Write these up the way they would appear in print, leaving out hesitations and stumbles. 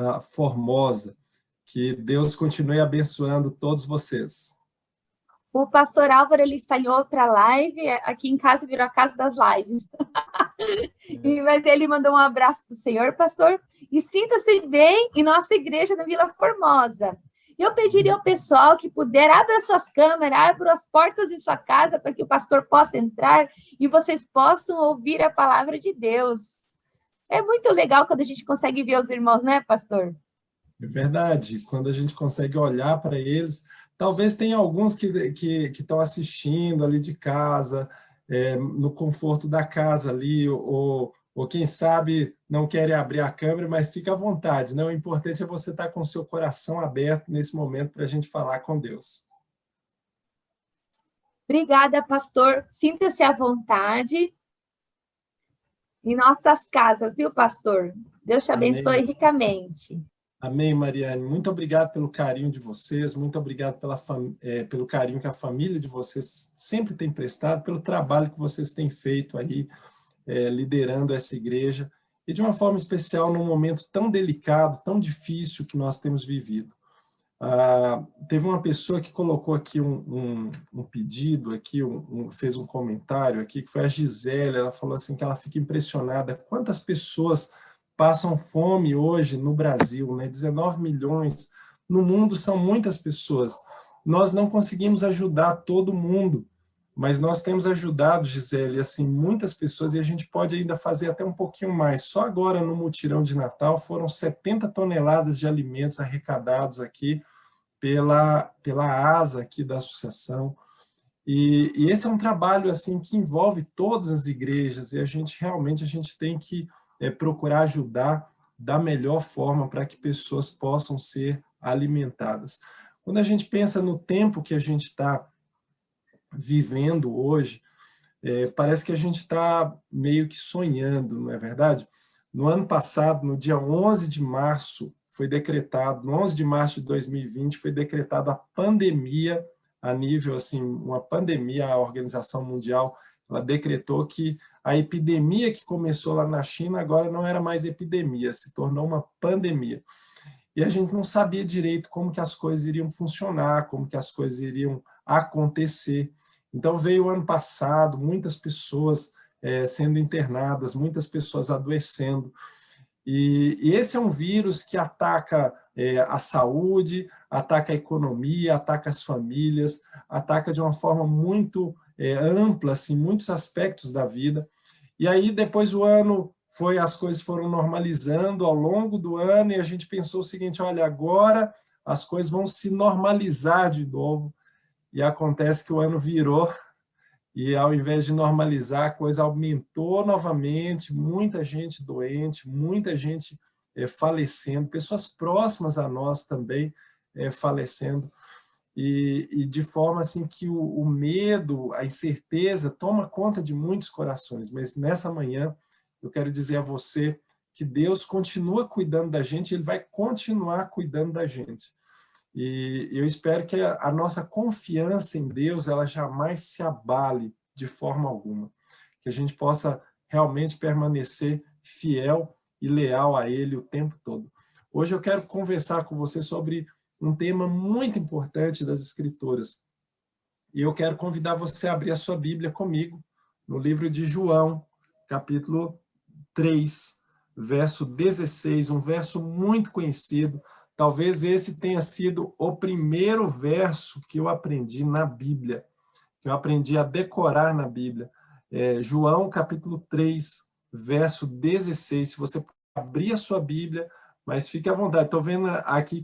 a Formosa. Que Deus continue abençoando todos vocês. O pastor Álvaro, ele está em outra live, aqui em casa virou a casa das lives. Mas ele mandou um abraço para o senhor, pastor, e sinta-se bem em nossa igreja na Vila Formosa. Eu pediria ao pessoal que puder, abra suas câmeras, abra as portas de sua casa para que o pastor possa entrar e vocês possam ouvir a palavra de Deus. É muito legal quando a gente consegue ver os irmãos, né, pastor? É verdade, quando a gente consegue olhar para eles, talvez tenha alguns que estão assistindo ali de casa, no conforto da casa ali, ou quem sabe não querem abrir a câmera, mas fica à vontade, né? O importante é você estar com o seu coração aberto nesse momento para a gente falar com Deus. Obrigada, pastor. Sinta-se à vontade em nossas casas, viu, pastor? Deus te abençoe Amém. ricamente. Amém, Mariane. Muito obrigado pelo carinho de vocês, muito obrigado pelo carinho que a família de vocês sempre tem prestado, pelo trabalho que vocês têm feito aí, liderando essa igreja, e de uma forma especial num momento tão delicado, tão difícil que nós temos vivido. Teve uma pessoa que colocou aqui um pedido, aqui, fez um comentário aqui, que foi a Gisele. Ela falou assim que ela fica impressionada quantas pessoas passam fome hoje no Brasil, né? 19 milhões, no mundo são muitas pessoas. Nós não conseguimos ajudar todo mundo, mas nós temos ajudado, Gisele, assim, muitas pessoas, e a gente pode ainda fazer até um pouquinho mais. Só agora, no mutirão de Natal, foram 70 toneladas de alimentos arrecadados aqui pela ASA aqui da associação. E esse é um trabalho assim que envolve todas as igrejas, e a gente tem que procurar ajudar da melhor forma para que pessoas possam ser alimentadas. Quando a gente pensa no tempo que a gente está vivendo hoje, parece que a gente está meio que sonhando, não é verdade? No ano passado, no dia 11 de março, foi decretado, no 11 de março de 2020, foi decretada a pandemia, a nível, assim, uma pandemia. A Organização Mundial, ela decretou que a epidemia que começou lá na China agora não era mais epidemia, se tornou uma pandemia. E a gente não sabia direito como que as coisas iriam funcionar, como que as coisas iriam acontecer. Então veio o ano passado, muitas pessoas sendo internadas, muitas pessoas adoecendo. E esse é um vírus que ataca a saúde, ataca a economia, ataca as famílias, ataca de uma forma muito ampla, assim, muitos aspectos da vida. E aí, depois o ano as coisas foram normalizando ao longo do ano, e a gente pensou o seguinte: olha, agora as coisas vão se normalizar de novo. E acontece que o ano virou, e ao invés de normalizar, a coisa aumentou novamente, muita gente doente, muita gente falecendo, pessoas próximas a nós também falecendo, e de forma assim que o medo, a incerteza toma conta de muitos corações. Mas nessa manhã eu quero dizer a você que Deus continua cuidando da gente, Ele vai continuar cuidando da gente. E eu espero que a nossa confiança em Deus ela jamais se abale de forma alguma, que a gente possa realmente permanecer fiel e leal a Ele o tempo todo. Hoje eu quero conversar com você sobre um tema muito importante das Escrituras, e eu quero convidar você a abrir a sua Bíblia comigo no livro de João, capítulo 3, verso 16, um verso muito conhecido. Talvez esse tenha sido o primeiro verso que eu aprendi na Bíblia, que eu aprendi a decorar na Bíblia. João, capítulo 3, verso 16. Se você abrir a sua Bíblia, mas fique à vontade. Estou vendo aqui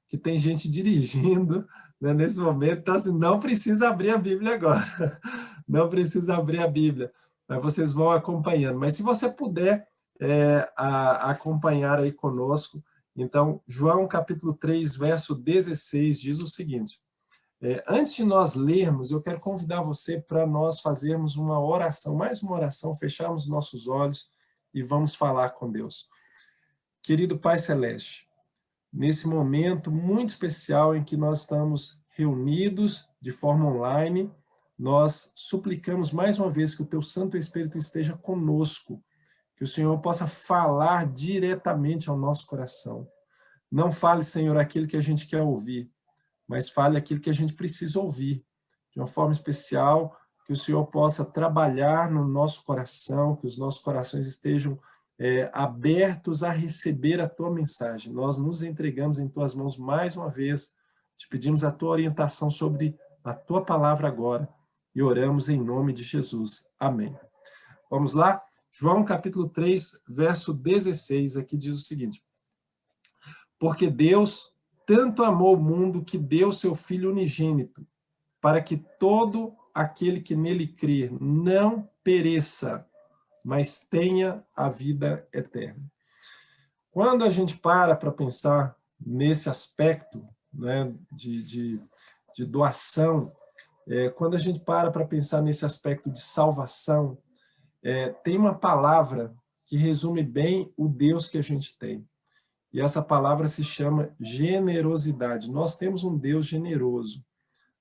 que tem gente dirigindo, né, nesse momento, então assim, não precisa abrir a Bíblia agora. Não precisa abrir a Bíblia, mas vocês vão acompanhando. Mas se você puder acompanhar aí conosco, então, João capítulo 3, verso 16, diz o seguinte: antes de nós lermos, eu quero convidar você para nós fazermos uma oração, mais uma oração, fecharmos nossos olhos e vamos falar com Deus. Querido Pai Celeste, nesse momento muito especial em que nós estamos reunidos de forma online, nós suplicamos mais uma vez que o Teu Santo Espírito esteja conosco, que o Senhor possa falar diretamente ao nosso coração. Não fale, Senhor, aquilo que a gente quer ouvir, mas fale aquilo que a gente precisa ouvir, de uma forma especial, que o Senhor possa trabalhar no nosso coração, que os nossos corações estejam abertos a receber a Tua mensagem. Nós nos entregamos em Tuas mãos mais uma vez, te pedimos a Tua orientação sobre a Tua palavra agora e oramos em nome de Jesus. Amém. Vamos lá? João capítulo 3, verso 16, aqui diz o seguinte: porque Deus tanto amou o mundo que deu seu Filho unigênito, para que todo aquele que nele crer não pereça, mas tenha a vida eterna. Quando a gente para pensar nesse aspecto, né, de doação, quando a gente para pensar nesse aspecto de salvação, tem uma palavra que resume bem o Deus que a gente tem. E essa palavra se chama generosidade. Nós temos um Deus generoso.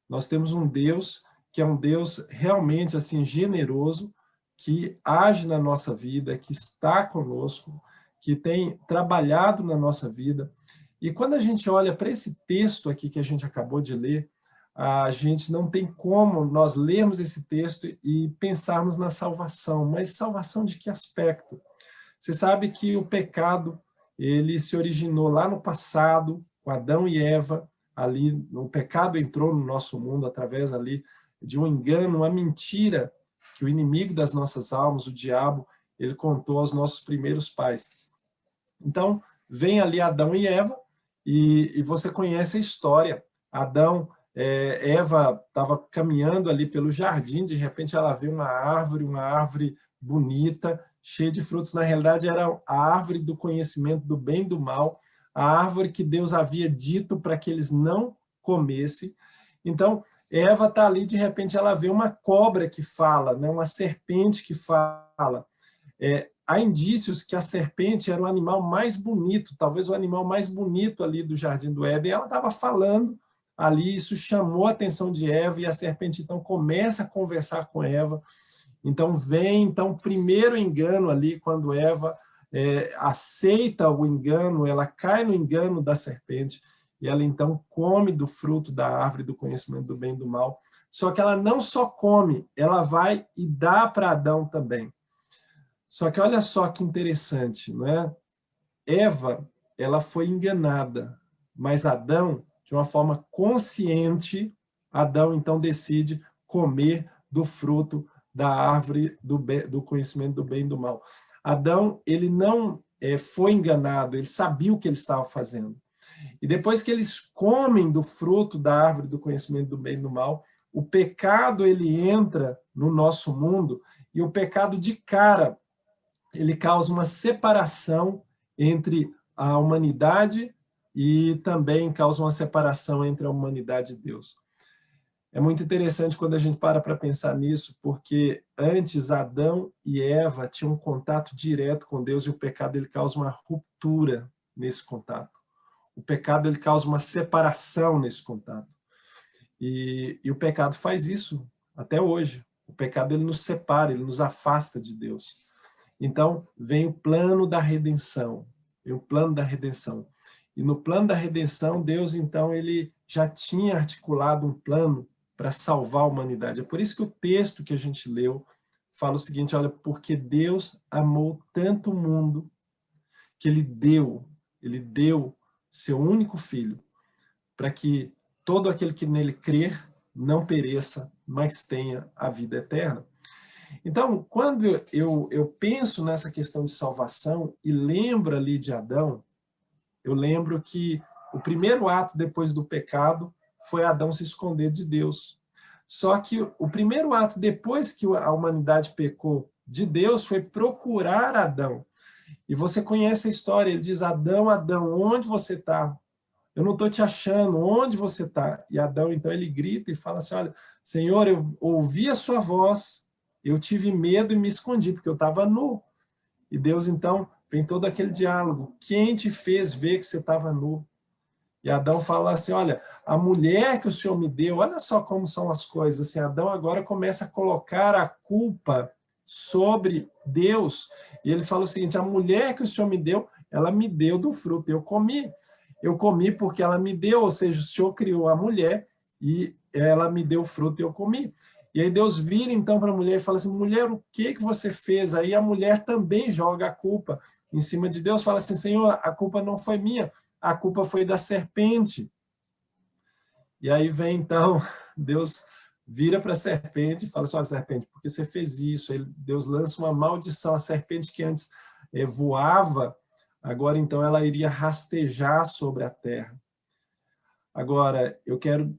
Nós temos um Deus que é um Deus realmente assim generoso, que age na nossa vida, que está conosco, que tem trabalhado na nossa vida. E quando a gente olha para esse texto aqui que a gente acabou de ler, a gente não tem como nós lermos esse texto e pensarmos na salvação. Mas salvação de que aspecto? Você sabe que o pecado ele se originou lá no passado, com Adão e Eva, ali o pecado entrou no nosso mundo através ali de um engano, uma mentira que o inimigo das nossas almas, o diabo, ele contou aos nossos primeiros pais. Então, vem ali Adão e Eva, e você conhece a história. Eva estava caminhando ali pelo jardim, de repente ela vê uma árvore bonita, cheia de frutos. Na realidade, era a árvore do conhecimento do bem e do mal, a árvore que Deus havia dito para que eles não comessem. Então, Eva está ali, de repente ela vê uma cobra que fala, né? Uma serpente que fala. Há indícios que a serpente era o animal mais bonito, talvez o animal mais bonito ali do Jardim do Éden, e ela estava falando ali, isso chamou a atenção de Eva, e a serpente então começa a conversar com Eva. Então vem o primeiro engano ali, quando Eva aceita o engano, ela cai no engano da serpente, e ela então come do fruto da árvore do conhecimento do bem e do mal. Só que ela não só come, ela vai e dá para Adão também. Só que olha só que interessante, não é? Eva, ela foi enganada, mas Adão, de uma forma consciente, Adão então decide comer do fruto da árvore do conhecimento do bem e do mal. Adão, ele não foi enganado, ele sabia o que ele estava fazendo. E depois que eles comem do fruto da árvore do conhecimento do bem e do mal, o pecado ele entra no nosso mundo, e o pecado de cara, ele causa uma separação entre a humanidade e também causa uma separação entre a humanidade e Deus. É muito interessante quando a gente para pensar nisso, porque antes Adão e Eva tinham um contato direto com Deus, e o pecado ele causa uma ruptura nesse contato. O pecado ele causa uma separação nesse contato. E o pecado faz isso até hoje. O pecado ele nos separa, ele nos afasta de Deus. Então, vem o plano da redenção. Vem o plano da redenção. E no plano da redenção, Deus, então, ele já tinha articulado um plano para salvar a humanidade. É por isso que o texto que a gente leu fala o seguinte, olha, porque Deus amou tanto o mundo que ele deu seu único filho, para que todo aquele que nele crer não pereça, mas tenha a vida eterna. Então, quando eu penso nessa questão de salvação e lembro ali de Adão, eu lembro que o primeiro ato depois do pecado foi Adão se esconder de Deus. Só que o primeiro ato depois que a humanidade pecou de Deus foi procurar Adão. E você conhece a história, ele diz, Adão, Adão, onde você está? Eu não estou te achando, onde você está? E Adão, então, ele grita e fala assim, olha, Senhor, eu ouvi a sua voz, eu tive medo e me escondi, porque eu estava nu. E Deus, então, vem todo aquele diálogo. Quem te fez ver que você estava nu? E Adão fala assim, olha, a mulher que o Senhor me deu, olha só como são as coisas. Assim, Adão agora começa a colocar a culpa sobre Deus. E ele fala o seguinte, a mulher que o Senhor me deu, ela me deu do fruto, eu comi. Eu comi porque ela me deu, ou seja, o Senhor criou a mulher e ela me deu o fruto e eu comi. E aí Deus vira então para a mulher e fala assim, mulher, o que você fez? Aí a mulher também joga a culpa em cima de Deus, fala assim, Senhor, a culpa não foi minha, a culpa foi da serpente. E aí vem então, Deus vira para a serpente e fala assim, olha, serpente, porque você fez isso? Aí Deus lança uma maldição, a serpente que antes voava, agora então ela iria rastejar sobre a terra. Agora, eu quero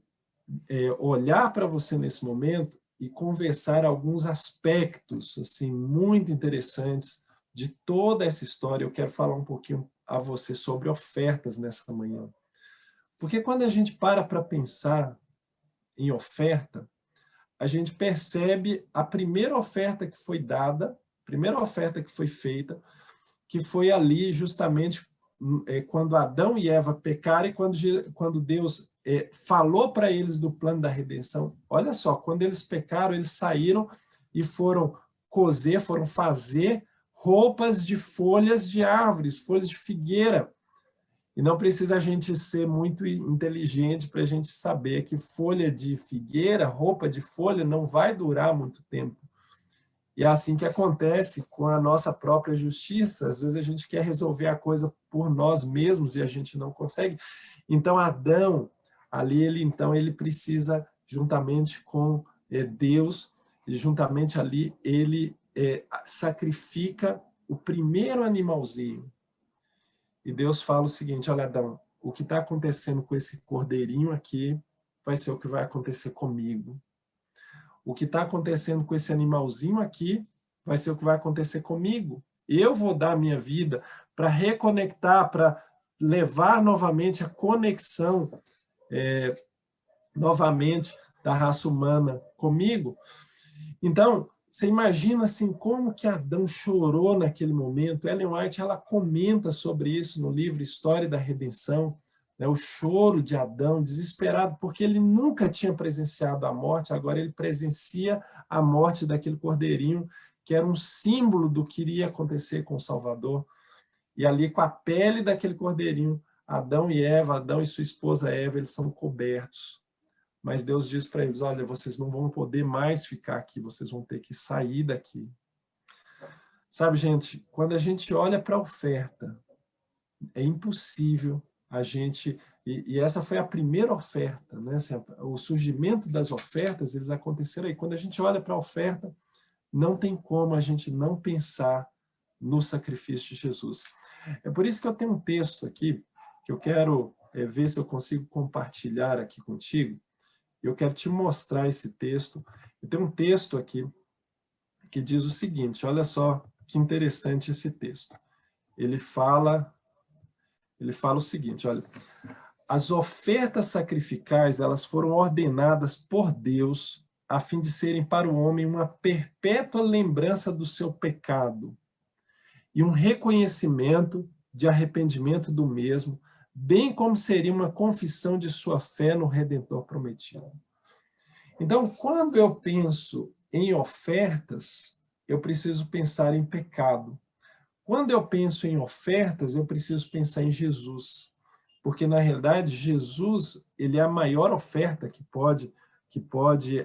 olhar para você nesse momento e conversar alguns aspectos assim muito interessantes de toda essa história. Eu quero falar um pouquinho a você sobre ofertas nessa manhã. Porque quando a gente para pensar em oferta, a gente percebe a primeira oferta que foi dada, a primeira oferta que foi feita, que foi ali justamente quando Adão e Eva pecaram e quando Deus falou para eles do plano da redenção. Olha só, quando eles pecaram, eles saíram e foram coser, foram fazer roupas de folhas de árvores, folhas de figueira. E não precisa a gente ser muito inteligente para a gente saber que folha de figueira, roupa de folha, não vai durar muito tempo. E é assim que acontece com a nossa própria justiça. Às vezes a gente quer resolver a coisa por nós mesmos e a gente não consegue. Então Adão, ali ele precisa, juntamente com Deus, e juntamente ali ele sacrifica o primeiro animalzinho. E Deus fala o seguinte, olha Adão, o que está acontecendo com esse cordeirinho aqui vai ser o que vai acontecer comigo. O que está acontecendo com esse animalzinho aqui vai ser o que vai acontecer comigo. Eu vou dar a minha vida para reconectar, para levar novamente a conexão, novamente, da raça humana comigo. Então, você imagina assim, como que Adão chorou naquele momento. Ellen White ela comenta sobre isso no livro História da Redenção, o choro de Adão, desesperado, porque ele nunca tinha presenciado a morte, agora ele presencia a morte daquele cordeirinho, que era um símbolo do que iria acontecer com o Salvador. E ali, com a pele daquele cordeirinho, Adão e sua esposa Eva, eles são cobertos. Mas Deus diz para eles, olha, vocês não vão poder mais ficar aqui, vocês vão ter que sair daqui. Sabe, gente, quando a gente olha para a oferta, é impossível a gente... E essa foi a primeira oferta, né? O surgimento das ofertas, eles aconteceram aí. Quando a gente olha para a oferta, não tem como a gente não pensar no sacrifício de Jesus. É por isso que eu tenho um texto aqui, que eu quero ver se eu consigo compartilhar aqui contigo. Eu quero te mostrar esse texto. Eu tenho um texto aqui que diz o seguinte, olha só que interessante esse texto. Ele fala o seguinte, olha, as ofertas sacrificais, elas foram ordenadas por Deus a fim de serem para o homem uma perpétua lembrança do seu pecado e um reconhecimento de arrependimento do mesmo, bem como seria uma confissão de sua fé no Redentor prometido. Então, quando eu penso em ofertas, eu preciso pensar em pecado. Quando eu penso em ofertas, eu preciso pensar em Jesus. Porque, na realidade, Jesus ele é a maior oferta que pode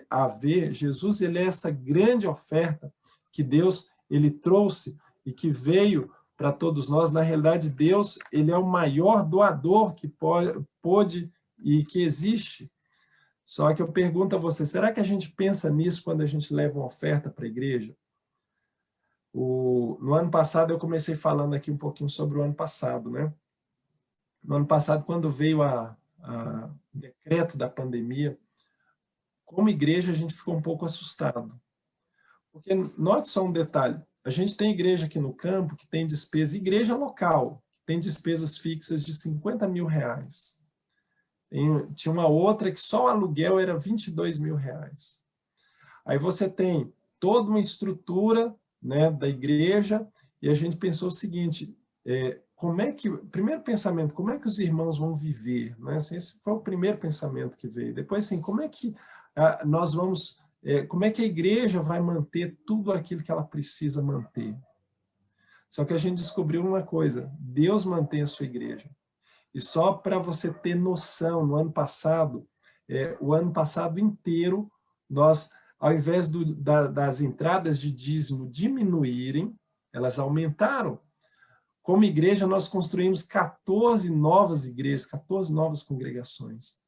haver. Jesus ele é essa grande oferta que Deus ele trouxe e que veio para todos nós. Na realidade, Deus ele é o maior doador que pode e que existe. Só que eu pergunto a você, será que a gente pensa nisso quando a gente leva uma oferta para a igreja? No ano passado, eu comecei falando aqui um pouquinho sobre o ano passado, né? No ano passado, quando veio o decreto da pandemia, como igreja, a gente ficou um pouco assustado. Porque, note só um detalhe, a gente tem igreja aqui no campo que tem despesa, igreja local, que tem despesas fixas de R$50 mil. Tinha uma outra que só o aluguel era R$22 mil. Aí você tem toda uma estrutura, né, da igreja, e a gente pensou o seguinte, primeiro pensamento, como é que os irmãos vão viver? Né? Assim, esse foi o primeiro pensamento que veio. Depois, assim, como é que nós vamos como é que a igreja vai manter tudo aquilo que ela precisa manter? Só que a gente descobriu uma coisa, Deus mantém a sua igreja. E só para você ter noção, no ano passado, o ano passado inteiro, nós, ao invés das entradas de dízimo diminuírem, elas aumentaram. Como igreja, nós construímos 14 novas igrejas, 14 novas congregações.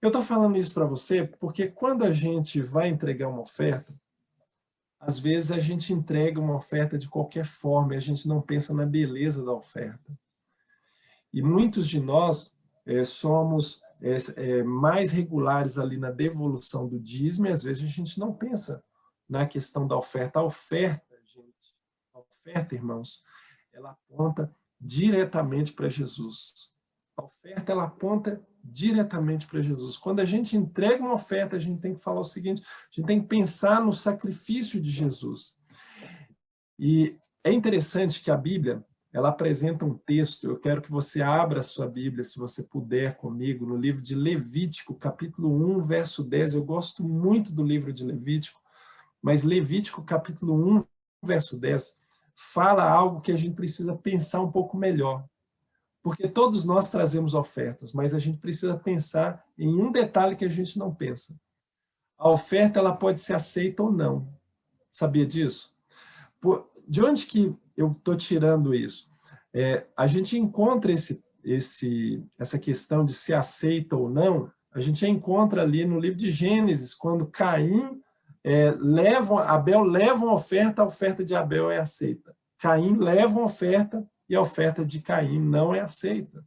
Eu estou falando isso para você porque quando a gente vai entregar uma oferta, às vezes a gente entrega uma oferta de qualquer forma e a gente não pensa na beleza da oferta. E muitos de nós somos mais regulares ali na devolução do dízimo e às vezes a gente não pensa na questão da oferta. A oferta, gente, a oferta, irmãos, ela aponta diretamente para Jesus. A oferta, ela aponta diretamente para Jesus. Quando a gente entrega uma oferta, a gente tem que falar o seguinte, a gente tem que pensar no sacrifício de Jesus. E é interessante que a Bíblia, ela apresenta um texto, eu quero que você abra a sua Bíblia, se você puder comigo, no livro de Levítico, capítulo 1, verso 10. Eu gosto muito do livro de Levítico, mas Levítico, capítulo 1, verso 10, fala algo que a gente precisa pensar um pouco melhor. Porque todos nós trazemos ofertas, mas a gente precisa pensar em um detalhe que a gente não pensa. A oferta, ela pode ser aceita ou não. Sabia disso? De onde que eu estou tirando isso? A gente encontra essa questão de ser aceita ou não, a gente encontra ali no livro de Gênesis, quando Caim Abel leva uma oferta, a oferta de Abel é aceita. Caim leva uma oferta e a oferta de Caim não é aceita.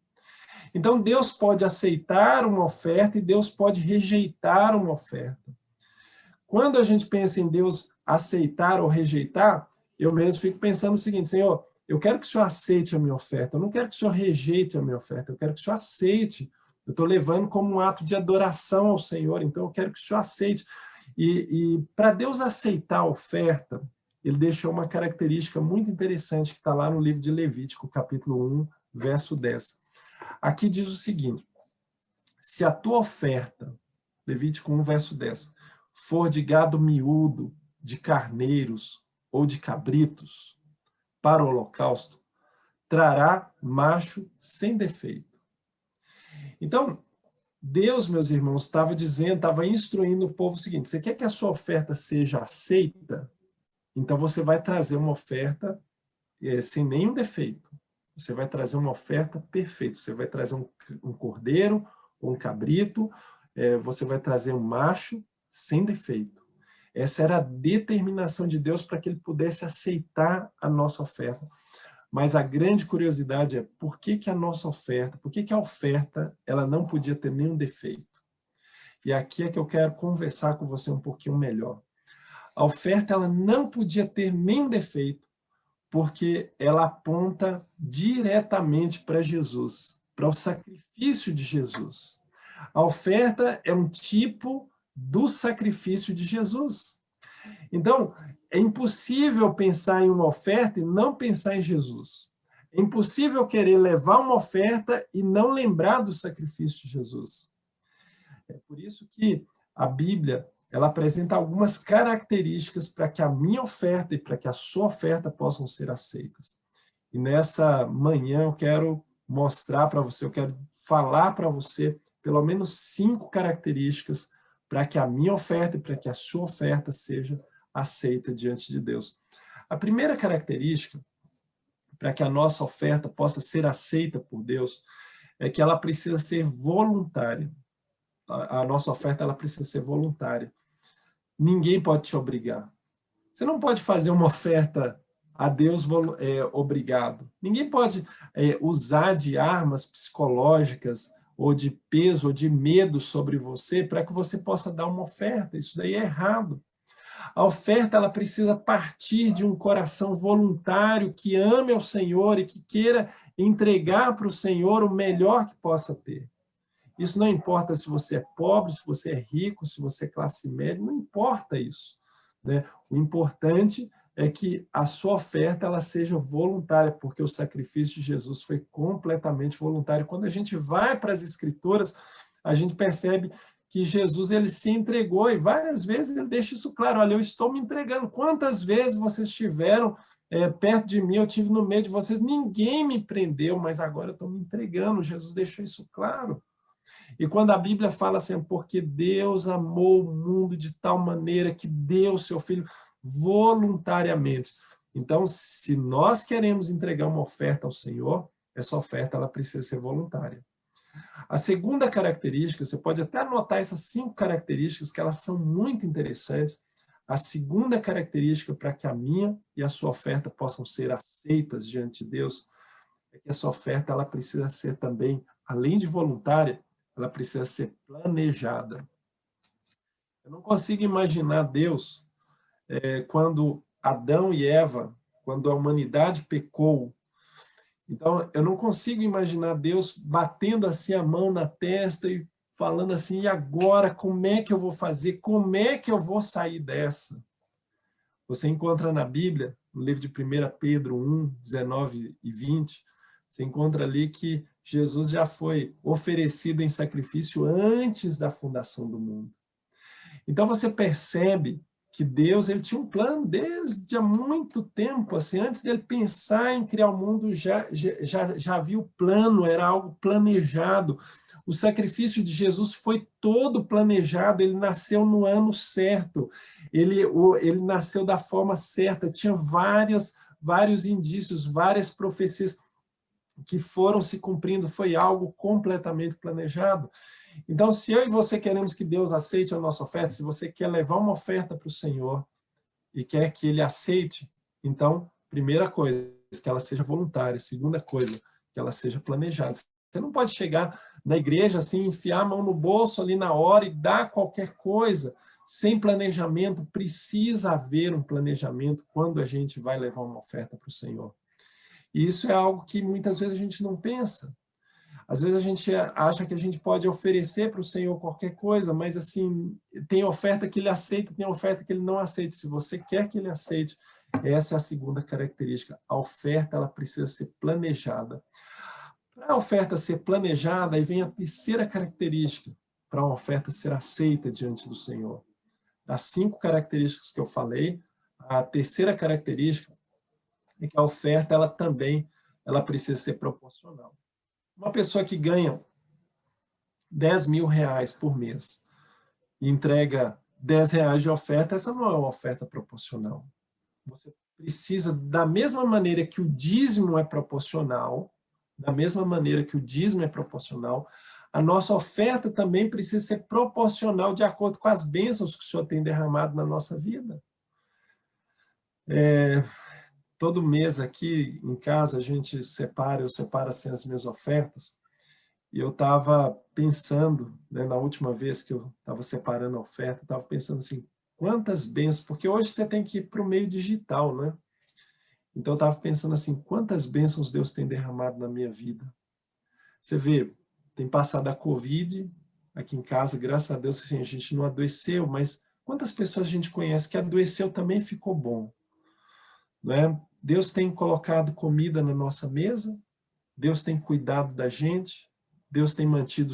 Então, Deus pode aceitar uma oferta e Deus pode rejeitar uma oferta. Quando a gente pensa em Deus aceitar ou rejeitar, eu mesmo fico pensando o seguinte, Senhor, eu quero que o Senhor aceite a minha oferta, eu não quero que o Senhor rejeite a minha oferta, eu quero que o Senhor aceite. Eu estou levando como um ato de adoração ao Senhor, então eu quero que o Senhor aceite. E para Deus aceitar a oferta, ele deixou uma característica muito interessante que está lá no livro de Levítico, capítulo 1, verso 10. Aqui diz o seguinte, se a tua oferta, Levítico 1, verso 10, for de gado miúdo, de carneiros ou de cabritos, para o holocausto, trará macho sem defeito. Então, Deus, meus irmãos, estava instruindo o povo o seguinte, você quer que a sua oferta seja aceita? Então, você vai trazer uma oferta sem nenhum defeito. Você vai trazer uma oferta perfeita. Você vai trazer um cordeiro ou um cabrito, você vai trazer um macho sem defeito. Essa era a determinação de Deus para que ele pudesse aceitar a nossa oferta. Mas a grande curiosidade é por que a nossa oferta, por que a oferta ela não podia ter nenhum defeito? E aqui é que eu quero conversar com você um pouquinho melhor. A oferta ela não podia ter nenhum defeito, porque ela aponta diretamente para Jesus, para o sacrifício de Jesus. A oferta é um tipo do sacrifício de Jesus. Então, é impossível pensar em uma oferta e não pensar em Jesus. É impossível querer levar uma oferta e não lembrar do sacrifício de Jesus. É por isso que a Bíblia ela apresenta algumas características para que a minha oferta e para que a sua oferta possam ser aceitas. E nessa manhã eu quero mostrar para você, eu quero falar para você pelo menos 5 características para que a minha oferta e para que a sua oferta seja aceita diante de Deus. A primeira característica para que a nossa oferta possa ser aceita por Deus é que ela precisa ser voluntária. A nossa oferta ela precisa ser voluntária. Ninguém pode te obrigar. Você não pode fazer uma oferta a Deus obrigado. Ninguém pode usar de armas psicológicas ou de peso ou de medo sobre você para que você possa dar uma oferta. Isso daí é errado. A oferta ela precisa partir de um coração voluntário que ame ao Senhor e que queira entregar para o Senhor o melhor que possa ter. Isso não importa se você é pobre, se você é rico, se você é classe média, não importa isso, né? O importante é que a sua oferta ela seja voluntária, porque o sacrifício de Jesus foi completamente voluntário. Quando a gente vai para as Escrituras, a gente percebe que Jesus ele se entregou, e várias vezes ele deixa isso claro, olha, eu estou me entregando. Quantas vezes vocês estiveram perto de mim, eu estive no meio de vocês, ninguém me prendeu, mas agora eu estou me entregando. Jesus deixou isso claro. E quando a Bíblia fala assim, porque Deus amou o mundo de tal maneira que deu o seu Filho voluntariamente. Então, se nós queremos entregar uma oferta ao Senhor, essa oferta ela precisa ser voluntária. A segunda característica, você pode até anotar essas 5 características, que elas são muito interessantes. A segunda característica para que a minha e a sua oferta possam ser aceitas diante de Deus, é que essa oferta ela precisa ser também, além de voluntária, ela precisa ser planejada. Eu não consigo imaginar Deus quando Adão e Eva, quando a humanidade pecou. Então, eu não consigo imaginar Deus batendo assim a mão na testa e falando assim, e agora como é que eu vou fazer? Como é que eu vou sair dessa? Você encontra na Bíblia, no livro de 1 Pedro 1, 19 e 20, você encontra ali que Jesus já foi oferecido em sacrifício antes da fundação do mundo. Então você percebe que Deus ele tinha um plano desde há muito tempo, assim, antes dele pensar em criar o mundo, já havia o plano, era algo planejado. O sacrifício de Jesus foi todo planejado, ele nasceu no ano certo, ele nasceu da forma certa, tinha vários indícios, várias profecias que foram se cumprindo, foi algo completamente planejado. Então, se eu e você queremos que Deus aceite a nossa oferta, se você quer levar uma oferta para o Senhor e quer que Ele aceite, então, primeira coisa, que ela seja voluntária. Segunda coisa, que ela seja planejada. Você não pode chegar na igreja assim, enfiar a mão no bolso ali na hora e dar qualquer coisa sem planejamento. Precisa haver um planejamento quando a gente vai levar uma oferta para o Senhor. E isso é algo que muitas vezes a gente não pensa. Às vezes a gente acha que a gente pode oferecer para o Senhor qualquer coisa, mas assim, tem oferta que Ele aceita, tem oferta que Ele não aceita. Se você quer que Ele aceite, essa é a segunda característica. A oferta ela precisa ser planejada. Para a oferta ser planejada, aí vem a terceira característica, para uma oferta ser aceita diante do Senhor. Das 5 características que eu falei, a terceira característica é que a oferta ela também precisa ser proporcional. Uma pessoa que ganha 10 mil reais por mês e entrega 10 reais de oferta, essa não é uma oferta proporcional. Você precisa, da mesma maneira que o dízimo é proporcional, a nossa oferta também precisa ser proporcional de acordo com as bênçãos que o Senhor tem derramado na nossa vida. Todo mês aqui em casa a gente eu separo assim, as minhas ofertas, e eu estava pensando, né, na última vez que eu estava separando a oferta, eu estava pensando assim, quantas bênçãos, porque hoje você tem que ir para o meio digital, né? Então eu estava pensando assim, quantas bênçãos Deus tem derramado na minha vida. Você vê, tem passado a Covid aqui em casa, graças a Deus assim, a gente não adoeceu, mas quantas pessoas a gente conhece que adoeceu também ficou bom, né? Deus tem colocado comida na nossa mesa, Deus tem cuidado da gente, Deus tem mantido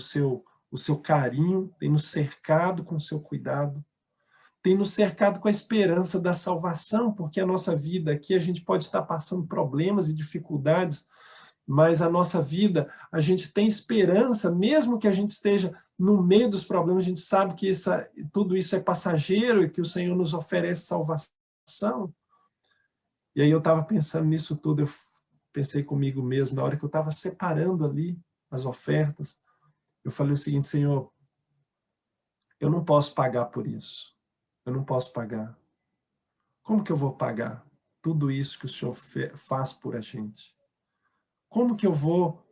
o seu carinho, tem nos cercado com o seu cuidado, tem nos cercado com a esperança da salvação, porque a nossa vida aqui, a gente pode estar passando problemas e dificuldades, mas a nossa vida, a gente tem esperança, mesmo que a gente esteja no meio dos problemas, a gente sabe que tudo isso é passageiro e que o Senhor nos oferece salvação. E aí eu estava pensando nisso tudo, eu pensei comigo mesmo, na hora que eu estava separando ali as ofertas, eu falei o seguinte, Senhor, eu não posso pagar por isso, eu não posso pagar. Como que eu vou pagar tudo isso que o Senhor faz por a gente? Como que eu vou?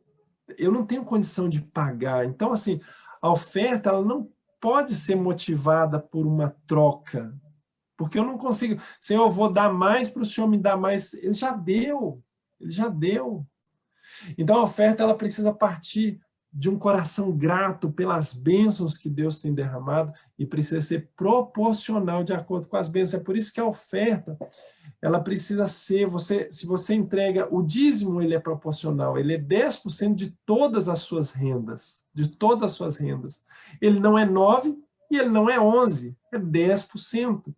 Eu não tenho condição de pagar. Então, assim, a oferta ela não pode ser motivada por uma troca, porque eu não consigo. Senhor, eu vou dar mais para o Senhor me dar mais. Ele já deu. Então, a oferta ela precisa partir de um coração grato pelas bênçãos que Deus tem derramado e precisa ser proporcional de acordo com as bênçãos. É por isso que a oferta, ela precisa ser, se você entrega, o dízimo ele é proporcional, ele é 10% de todas as suas rendas, de todas as suas rendas. Ele não é 9% e ele não é 11%, é 10%.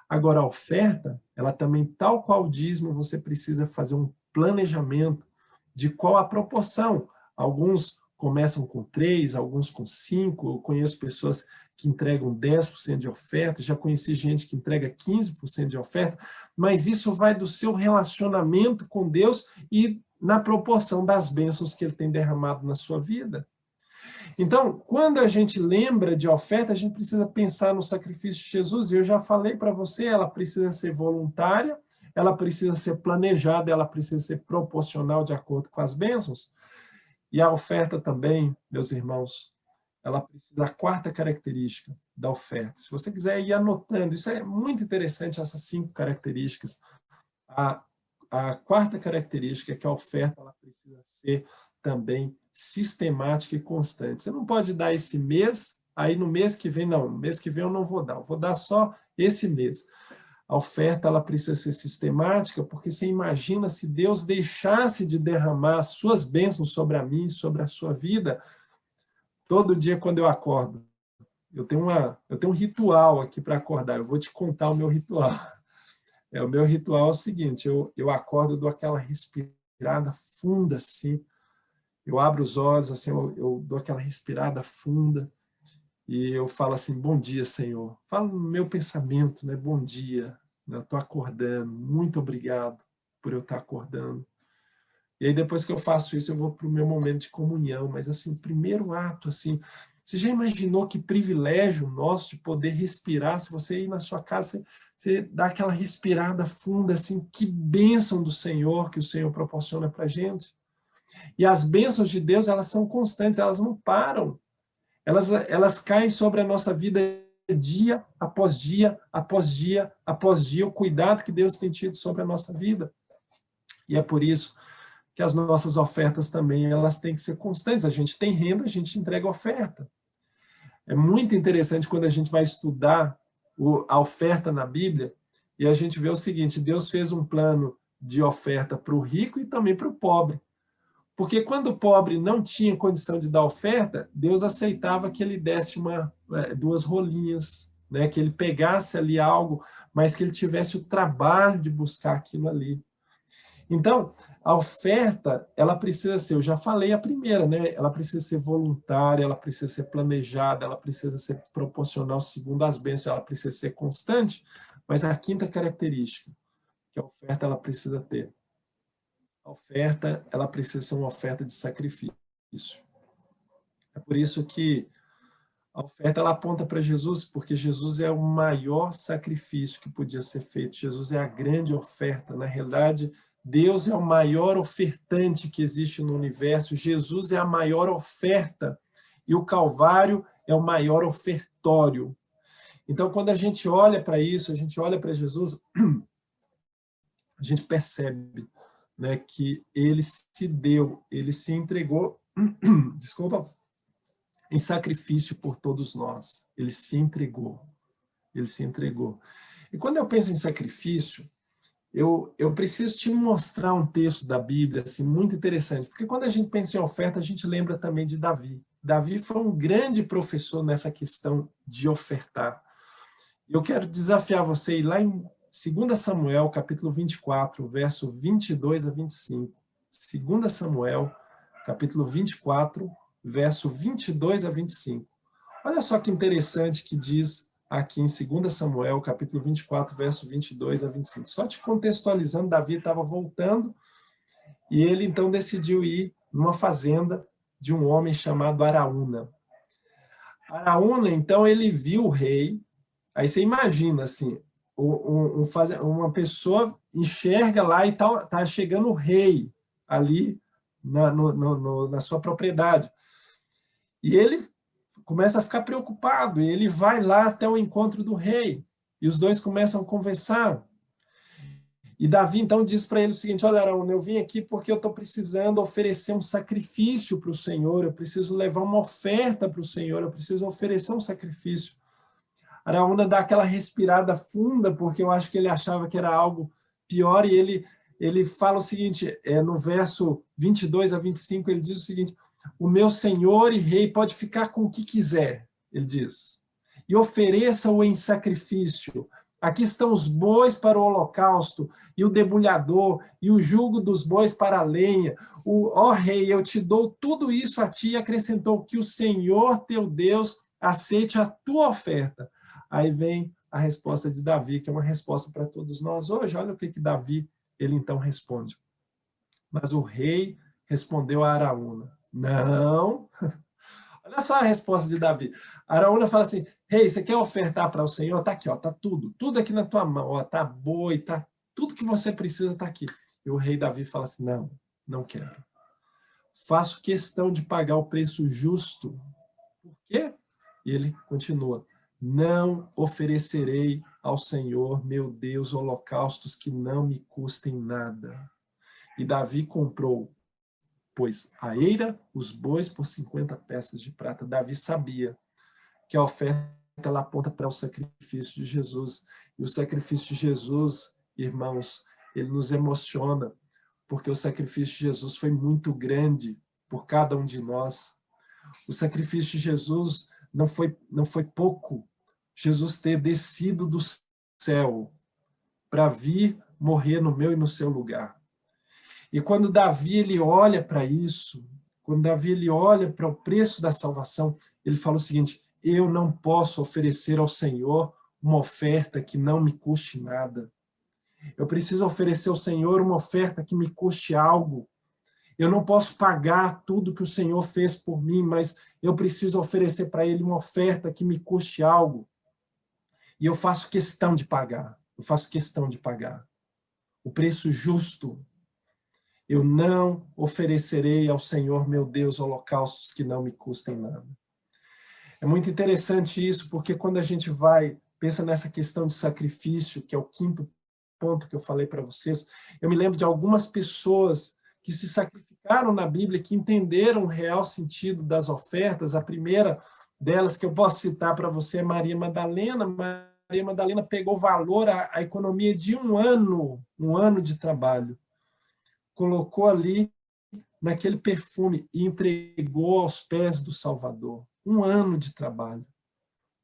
Agora, a oferta, ela também, tal qual o dízimo, você precisa fazer um planejamento de qual a proporção. Alguns começam com 3%, alguns com 5%. Eu conheço pessoas que entregam 10% de oferta, já conheci gente que entrega 15% de oferta, mas isso vai do seu relacionamento com Deus e na proporção das bênçãos que Ele tem derramado na sua vida. Então, quando a gente lembra de oferta, a gente precisa pensar no sacrifício de Jesus, e eu já falei para você, ela precisa ser voluntária, ela precisa ser planejada, ela precisa ser proporcional de acordo com as bênçãos. E a oferta também, meus irmãos, ela precisa, a quarta característica da oferta. Se você quiser ir anotando, isso é muito interessante, essas 5 características. A quarta característica é que a oferta ela precisa ser também sistemática e constante. Você não pode dar esse mês, aí no mês que vem, não, no mês que vem eu não vou dar, eu vou dar só esse mês. A oferta ela precisa ser sistemática, porque você imagina se Deus deixasse de derramar as suas bênçãos sobre a mim, sobre a sua vida, todo dia quando eu acordo. Eu tenho um ritual aqui para acordar, eu vou te contar o meu ritual. O meu ritual é o seguinte, eu acordo, eu dou aquela respirada funda assim, eu abro os olhos, assim, eu dou aquela respirada funda e eu falo assim, bom dia, Senhor. Falo no meu pensamento, né? Bom dia, eu estou acordando, muito obrigado por eu estar acordando. E aí depois que eu faço isso, eu vou para o meu momento de comunhão, mas assim, primeiro ato, assim, você já imaginou que privilégio nosso de poder respirar? Se você ir na sua casa, você dá aquela respirada funda, assim, que bênção do Senhor que o Senhor proporciona para a gente. E as bênçãos de Deus, elas são constantes, elas não param. Elas caem sobre a nossa vida dia após dia, após dia, após dia, o cuidado que Deus tem tido sobre a nossa vida. E é por isso que as nossas ofertas também, elas têm que ser constantes. A gente tem renda, a gente entrega oferta. É muito interessante quando a gente vai estudar a oferta na Bíblia, e a gente vê o seguinte, Deus fez um plano de oferta para o rico e também para o pobre. Porque quando o pobre não tinha condição de dar oferta, Deus aceitava que ele desse 2 rolinhas, né? Que ele pegasse ali algo, mas que ele tivesse o trabalho de buscar aquilo ali. Então, a oferta, ela precisa ser, eu já falei a primeira, né? Ela precisa ser voluntária, ela precisa ser planejada, ela precisa ser proporcional segundo as bênçãos, ela precisa ser constante, mas a quinta característica que a oferta ela precisa ter. A oferta, ela precisa ser uma oferta de sacrifício. É por isso que a oferta ela aponta para Jesus, porque Jesus é o maior sacrifício que podia ser feito. Jesus é a grande oferta. Na realidade, Deus é o maior ofertante que existe no universo. Jesus é a maior oferta e o Calvário é o maior ofertório. Então, quando a gente olha para isso, a gente olha para Jesus, a gente percebe, né, que ele se deu, ele se entregou, desculpa, em sacrifício por todos nós. Ele se entregou. Ele se entregou. E quando eu penso em sacrifício, eu preciso te mostrar um texto da Bíblia assim, muito interessante, porque quando a gente pensa em oferta, a gente lembra também de Davi. Davi foi um grande professor nessa questão de ofertar. Eu quero desafiar você a ir lá em 2 Samuel, capítulo 24, verso 22 a 25. 2 Samuel, capítulo 24, verso 22 a 25. Olha só que interessante que diz aqui em 2 Samuel, capítulo 24, verso 22 a 25. Só te contextualizando, Davi estava voltando e ele então decidiu ir numa fazenda de um homem chamado Araúna. Araúna, então, ele viu o rei. Aí você imagina, assim, uma pessoa enxerga lá e tá chegando o rei ali na sua propriedade. E ele começa a ficar preocupado, e ele vai lá até o encontro do rei, e os dois começam a conversar. E Davi, então, diz para ele o seguinte, olha, Araúna, eu vim aqui porque eu estou precisando oferecer um sacrifício para o Senhor, eu preciso levar uma oferta para o Senhor, eu preciso oferecer um sacrifício. Araúna dá aquela respirada funda, porque eu acho que ele achava que era algo pior, e ele fala o seguinte, no verso 22 a 25, ele diz o seguinte, o meu senhor e rei pode ficar com o que quiser, ele diz, e ofereça-o em sacrifício. Aqui estão os bois para o holocausto, e o debulhador, e o jugo dos bois para a lenha. Ó rei, eu te dou tudo isso a ti, e acrescentou que o Senhor teu Deus aceite a tua oferta. Aí vem a resposta de Davi, que é uma resposta para todos nós hoje. Olha o que Davi, ele então responde. Mas o rei respondeu a Araúna, não. Olha só a resposta de Davi. Araúna fala assim, rei, você quer ofertar para o Senhor? Está aqui, está tudo aqui na tua mão. Está boi, tá, tudo que você precisa está aqui. E o rei Davi fala assim, não quero. Faço questão de pagar o preço justo. Por quê? E ele continua. Não oferecerei ao Senhor, meu Deus, holocaustos que não me custem nada. E Davi comprou, pois a eira, os bois por 50 peças de prata. Davi sabia que a oferta ela aponta para o sacrifício de Jesus. E o sacrifício de Jesus, irmãos, ele nos emociona, porque o sacrifício de Jesus foi muito grande por cada um de nós. O sacrifício de Jesus não foi pouco. Jesus ter descido do céu para vir morrer no meu e no seu lugar. E quando Davi ele olha para isso, quando Davi ele olha para o preço da salvação, ele fala o seguinte, eu não posso oferecer ao Senhor uma oferta que não me custe nada. Eu preciso oferecer ao Senhor uma oferta que me custe algo. Eu não posso pagar tudo que o Senhor fez por mim, mas eu preciso oferecer para Ele uma oferta que me custe algo. E eu faço questão de pagar. Eu faço questão de pagar. O preço justo. Eu não oferecerei ao Senhor, meu Deus, holocaustos que não me custem nada. É muito interessante isso, porque quando a gente pensa nessa questão de sacrifício, que é o quinto ponto que eu falei para vocês, eu me lembro de algumas pessoas que se sacrificaram na Bíblia, que entenderam o real sentido das ofertas. A primeira delas que eu posso citar para você é Maria Madalena. Maria Madalena pegou valor, a economia de um ano de trabalho, colocou ali naquele perfume e entregou aos pés do Salvador. Um ano de trabalho.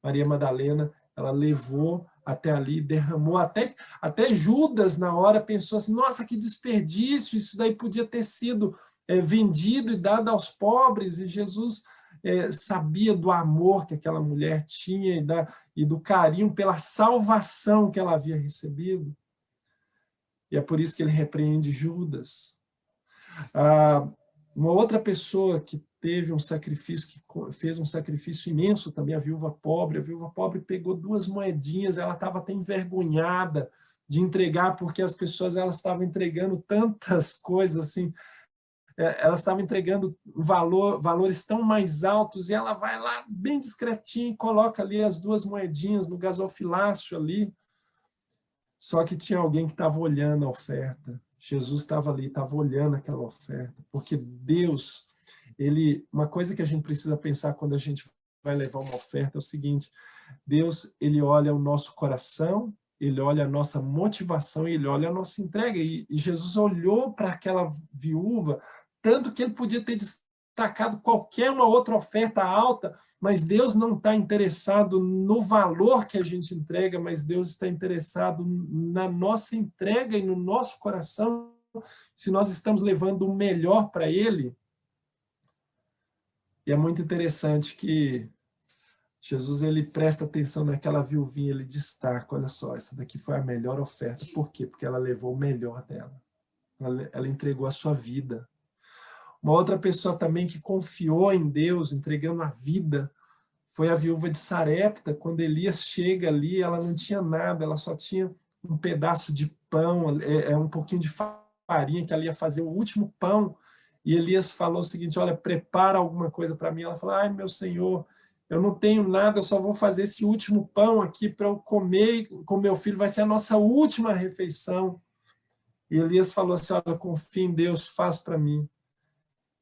Maria Madalena, ela levou até ali, derramou, até Judas na hora pensou assim, nossa, que desperdício, isso daí podia ter sido vendido e dado aos pobres, e Jesus sabia do amor que aquela mulher tinha e do carinho pela salvação que ela havia recebido. E é por isso que ele repreende Judas. Uma outra pessoa que teve um sacrifício, que fez um sacrifício imenso também, a viúva pobre pegou 2 moedinhas, ela estava até envergonhada de entregar, porque as pessoas elas estavam entregando tantas coisas assim, elas estavam entregando valores tão mais altos, e ela vai lá bem discretinho e coloca ali as 2 moedinhas no gasofilácio ali, só que tinha alguém que estava olhando a oferta. Jesus estava ali, estava olhando aquela oferta, porque Deus, uma coisa que a gente precisa pensar quando a gente vai levar uma oferta é o seguinte, Deus, ele olha o nosso coração, ele olha a nossa motivação, ele olha a nossa entrega, e Jesus olhou para aquela viúva, tanto que ele podia ter destacado qualquer uma outra oferta alta, mas Deus não está interessado no valor que a gente entrega, mas Deus está interessado na nossa entrega e no nosso coração, se nós estamos levando o melhor para Ele. E é muito interessante que Jesus ele presta atenção naquela viuvinha, ele destaca, olha só, essa daqui foi a melhor oferta. Por quê? Porque ela levou o melhor dela. Ela entregou a sua vida. Uma outra pessoa também que confiou em Deus, entregando a vida, foi a viúva de Sarepta. Quando Elias chega ali, ela não tinha nada, ela só tinha um pedaço de pão, um pouquinho de farinha, que ela ia fazer o último pão. E Elias falou o seguinte, olha, prepara alguma coisa para mim. Ela falou, ai, meu Senhor, eu não tenho nada, eu só vou fazer esse último pão aqui para eu comer com meu filho, vai ser a nossa última refeição. E Elias falou assim, olha, confia em Deus, faz para mim.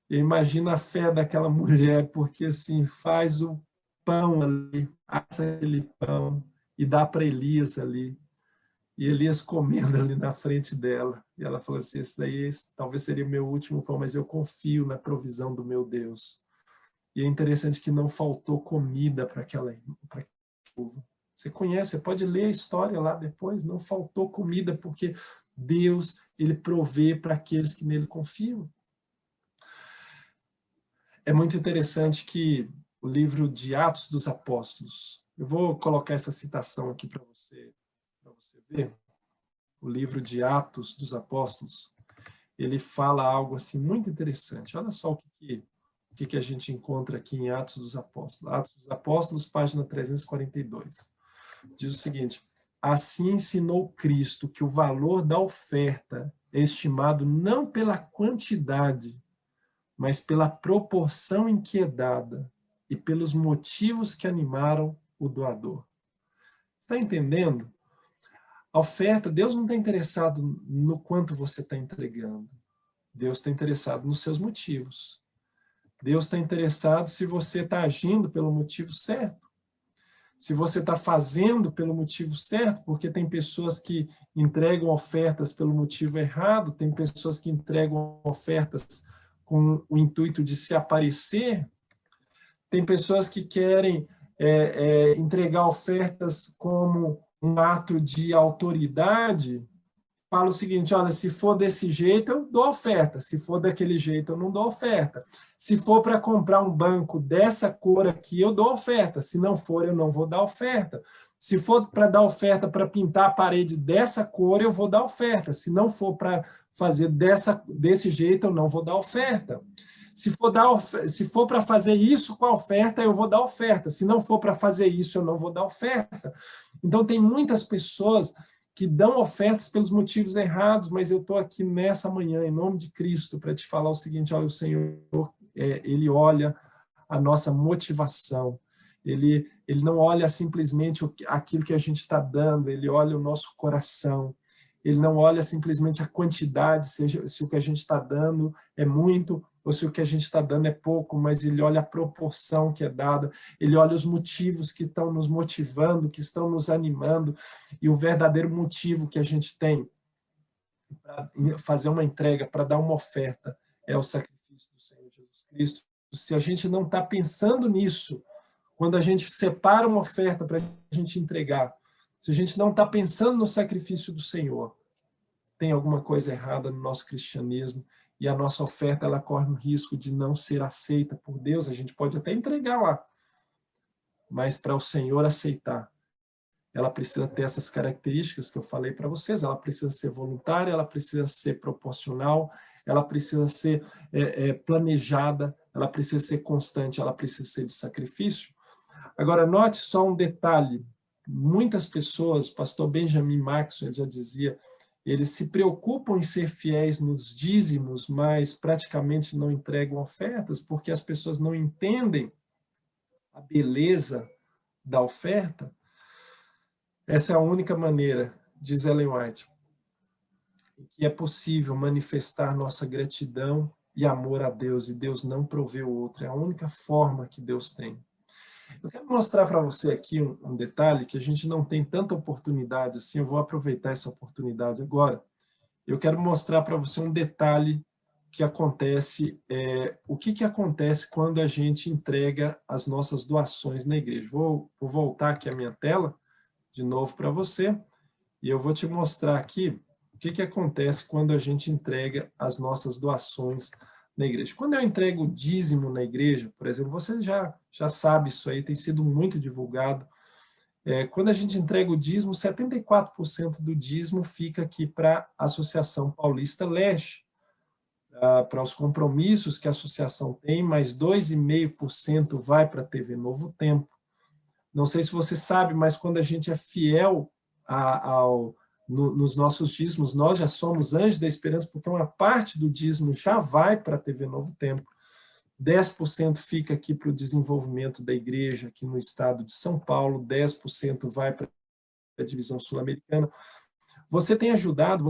Eu imagino a fé daquela mulher, porque assim, faz o pão ali, assa aquele pão e dá para Elias ali. E Elias comendo ali na frente dela. E ela falou assim, esse daí talvez seria o meu último pão, mas eu confio na provisão do meu Deus. E é interessante que não faltou comida para aquela viúva. Você conhece, você pode ler a história lá depois, não faltou comida, porque Deus, ele provê para aqueles que nele confiam. É muito interessante que o livro de Atos dos Apóstolos, eu vou colocar essa citação aqui para você ver, o livro de Atos dos Apóstolos, ele fala algo assim muito interessante. Olha só o que a gente encontra aqui em Atos dos Apóstolos. Atos dos Apóstolos, página 342. Diz o seguinte, assim ensinou Cristo que o valor da oferta é estimado não pela quantidade, mas pela proporção em que é dada e pelos motivos que animaram o doador. Está entendendo? A oferta, Deus não está interessado no quanto você está entregando. Deus está interessado nos seus motivos. Deus está interessado se você está agindo pelo motivo certo. Se você está fazendo pelo motivo certo, porque tem pessoas que entregam ofertas pelo motivo errado, tem pessoas que entregam ofertas com o intuito de se aparecer, tem pessoas que querem entregar ofertas como um ato de autoridade. Fala o seguinte, olha, se for desse jeito, eu dou oferta. Se for daquele jeito, eu não dou oferta. Se for para comprar um banco dessa cor aqui, eu dou oferta. Se não for, eu não vou dar oferta. Se for para dar oferta para pintar a parede dessa cor, eu vou dar oferta. Se não for para fazer desse jeito, eu não vou dar oferta. Se for para fazer isso com a oferta, eu vou dar oferta. Se não for para fazer isso, eu não vou dar oferta. Então, tem muitas pessoas que dão ofertas pelos motivos errados, mas eu estou aqui nessa manhã, em nome de Cristo, para te falar o seguinte, olha, o Senhor, Ele olha a nossa motivação, Ele não olha simplesmente aquilo que a gente está dando, Ele olha o nosso coração, Ele não olha simplesmente a quantidade, se o que a gente está dando é muito, ou se o que a gente está dando é pouco, mas Ele olha a proporção que é dada, Ele olha os motivos que estão nos motivando, que estão nos animando, e o verdadeiro motivo que a gente tem para fazer uma entrega, para dar uma oferta, é o sacrifício do Senhor Jesus Cristo. Se a gente não está pensando nisso, quando a gente separa uma oferta para a gente entregar, se a gente não está pensando no sacrifício do Senhor, tem alguma coisa errada no nosso cristianismo, e a nossa oferta ela corre o risco de não ser aceita por Deus. A gente pode até entregar lá, mas para o Senhor aceitar, ela precisa ter essas características que eu falei para vocês, ela precisa ser voluntária, ela precisa ser proporcional, ela precisa ser planejada, ela precisa ser constante, ela precisa ser de sacrifício. Agora, note só um detalhe, muitas pessoas, pastor Benjamin Maxwell já dizia, eles se preocupam em ser fiéis nos dízimos, mas praticamente não entregam ofertas, porque as pessoas não entendem a beleza da oferta. Essa é a única maneira, diz Ellen White, que é possível manifestar nossa gratidão e amor a Deus, e Deus não provê o outro. É a única forma que Deus tem. Eu quero mostrar para você aqui um detalhe que a gente não tem tanta oportunidade assim, eu vou aproveitar essa oportunidade agora. Eu quero mostrar para você um detalhe que acontece, o que acontece quando a gente entrega as nossas doações na igreja. Vou voltar aqui a minha tela, de novo para você, e eu vou te mostrar aqui o que acontece quando a gente entrega as nossas doações na igreja. Quando eu entrego o dízimo na igreja, por exemplo, você já sabe isso aí, tem sido muito divulgado. Quando a gente entrega o dízimo, 74% do dízimo fica aqui para a Associação Paulista Leste, para os compromissos que a associação tem, mais 2,5% vai para a TV Novo Tempo. Não sei se você sabe, mas quando a gente é fiel nos nossos dízimos, nós já somos anjos da esperança, porque uma parte do dízimo já vai para a TV Novo Tempo. 10% fica aqui para o desenvolvimento da igreja aqui no estado de São Paulo, 10% vai para a divisão sul-americana. Você tem ajudado,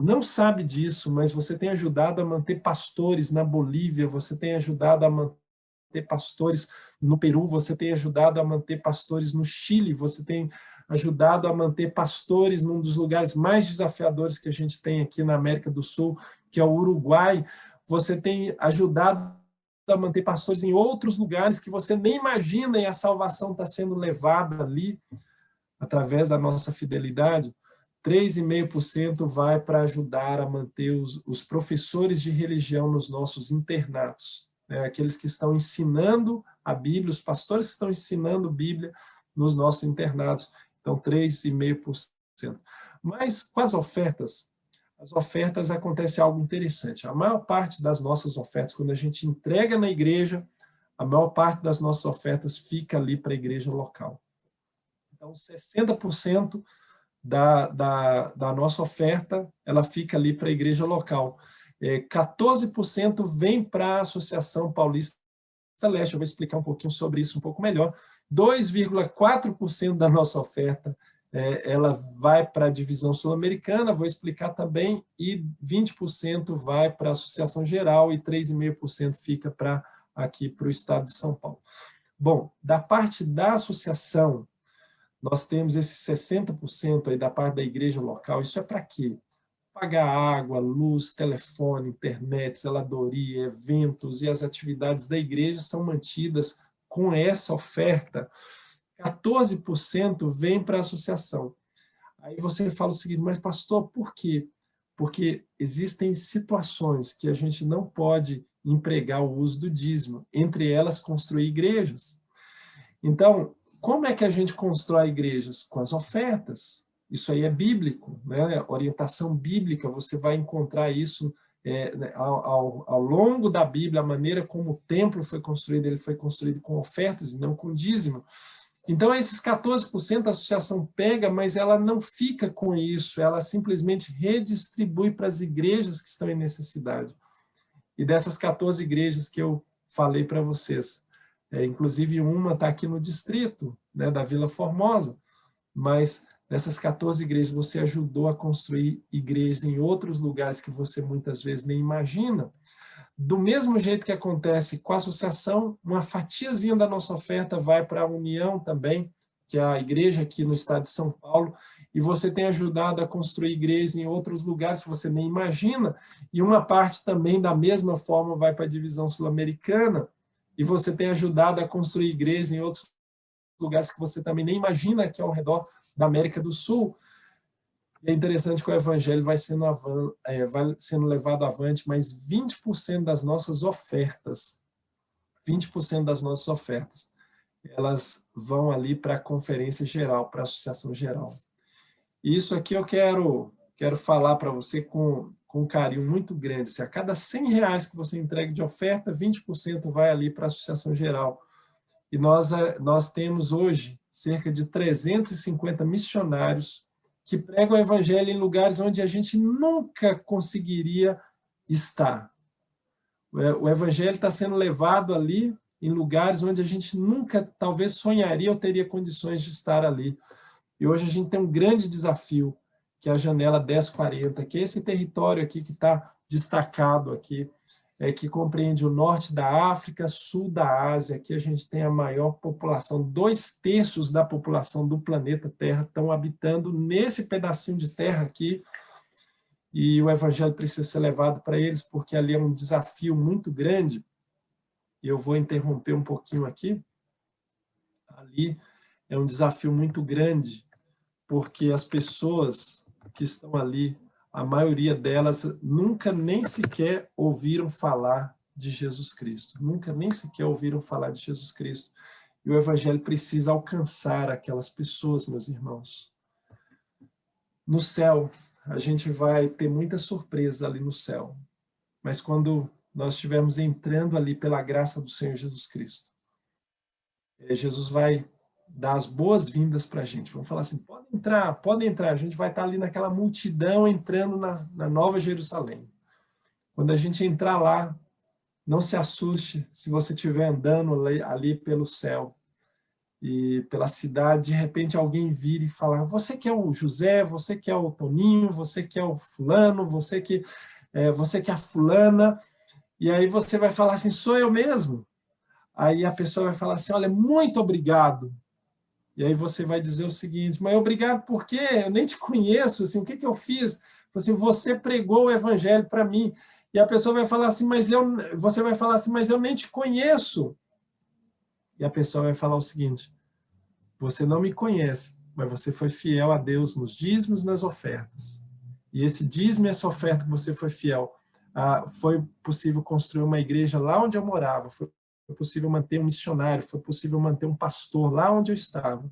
não sabe disso, mas você tem ajudado a manter pastores na Bolívia, você tem ajudado a manter pastores no Peru, você tem ajudado a manter pastores no Chile, você tem ajudado a manter pastores num dos lugares mais desafiadores que a gente tem aqui na América do Sul, que é o Uruguai. Você tem ajudado a manter pastores em outros lugares que você nem imagina, e a salvação está sendo levada ali através da nossa fidelidade. 3,5% vai para ajudar a manter os professores de religião nos nossos internatos, né? Aqueles que estão ensinando a Bíblia, os pastores que estão ensinando a Bíblia nos nossos internatos. Então, 3,5%. Mas com as ofertas acontece algo interessante. A maior parte das nossas ofertas, quando a gente entrega na igreja, a maior parte das nossas ofertas fica ali para a igreja local. Então, 60% da nossa oferta, ela fica ali para a igreja local. 14% vem para a Associação Paulista Leste. Eu vou explicar um pouquinho sobre isso um pouco melhor. 2,4% da nossa oferta ela vai para a divisão sul-americana, vou explicar também, e 20% vai para a Associação Geral e 3,5% fica aqui para o estado de São Paulo. Bom, da parte da associação, nós temos esse 60% aí da parte da igreja local. Isso é para quê? Pagar água, luz, telefone, internet, zeladoria, eventos, e as atividades da igreja são mantidas com essa oferta. 14% vem para a associação. Aí você fala o seguinte, mas pastor, por quê? Porque existem situações que a gente não pode empregar o uso do dízimo, entre elas construir igrejas. Então, como é que a gente constrói igrejas? Com as ofertas. Isso aí é bíblico, né? Orientação bíblica, você vai encontrar isso ao longo da Bíblia, a maneira como o templo foi construído, ele foi construído com ofertas e não com dízimo. Então, esses 14% a associação pega, mas ela não fica com isso, ela simplesmente redistribui para as igrejas que estão em necessidade. E dessas 14 igrejas que eu falei para vocês, inclusive uma está aqui no distrito, né, da Vila Formosa, mas dessas 14 igrejas você ajudou a construir igrejas em outros lugares que você muitas vezes nem imagina. Do mesmo jeito que acontece com a associação, uma fatiazinha da nossa oferta vai para a União também, que é a igreja aqui no estado de São Paulo, e você tem ajudado a construir igrejas em outros lugares que você nem imagina, e uma parte também da mesma forma vai para a divisão sul-americana, e você tem ajudado a construir igrejas em outros lugares que você também nem imagina, aqui ao redor da América do Sul. E é interessante que o evangelho vai sendo levado avante, mas 20% das nossas ofertas, elas vão ali para a conferência geral, para a associação geral. E isso aqui eu quero falar para você com um carinho muito grande. Se a cada R$100 que você entrega de oferta, 20% vai ali para a associação geral. E nós temos hoje cerca de 350 missionários que pregam o evangelho em lugares onde a gente nunca conseguiria estar. O evangelho está sendo levado ali em lugares onde a gente nunca, talvez, sonharia ou teria condições de estar ali. E hoje a gente tem um grande desafio, que é a janela 1040, que é esse território aqui que está destacado aqui, que compreende o norte da África, sul da Ásia. Aqui a gente tem a maior população, 2/3 da população do planeta Terra estão habitando nesse pedacinho de terra aqui, e o evangelho precisa ser levado para eles, porque ali é um desafio muito grande. E eu vou interromper um pouquinho aqui. Ali é um desafio muito grande, porque as pessoas que estão ali, a maioria delas nunca nem sequer ouviram falar de Jesus Cristo. Nunca nem sequer ouviram falar de Jesus Cristo. E o evangelho precisa alcançar aquelas pessoas, meus irmãos. No céu, a gente vai ter muitas surpresas ali no céu. Mas quando nós estivermos entrando ali pela graça do Senhor Jesus Cristo, Jesus vai dar as boas-vindas para a gente. Vamos falar assim, podem entrar. A gente vai estar ali naquela multidão entrando na Nova Jerusalém. Quando a gente entrar lá, não se assuste se você estiver andando ali pelo céu. e pela cidade, de repente alguém vira e fala, você que é o José, você que é o Toninho, você que é o fulano, você que é a fulana, e aí você vai falar assim, sou eu mesmo? Aí a pessoa vai falar assim, olha, muito obrigado. E aí você vai dizer o seguinte, mas obrigado por quê? Eu nem te conheço, assim, o que eu fiz? Assim, você pregou o evangelho para mim. E a pessoa vai falar assim, você vai falar assim, mas eu nem te conheço. E a pessoa vai falar o seguinte, você não me conhece, mas você foi fiel a Deus nos dízimos e nas ofertas. E esse dízimo e essa oferta que você foi fiel, foi possível construir uma igreja lá onde eu morava, foi possível manter um missionário, foi possível manter um pastor lá onde eu estava.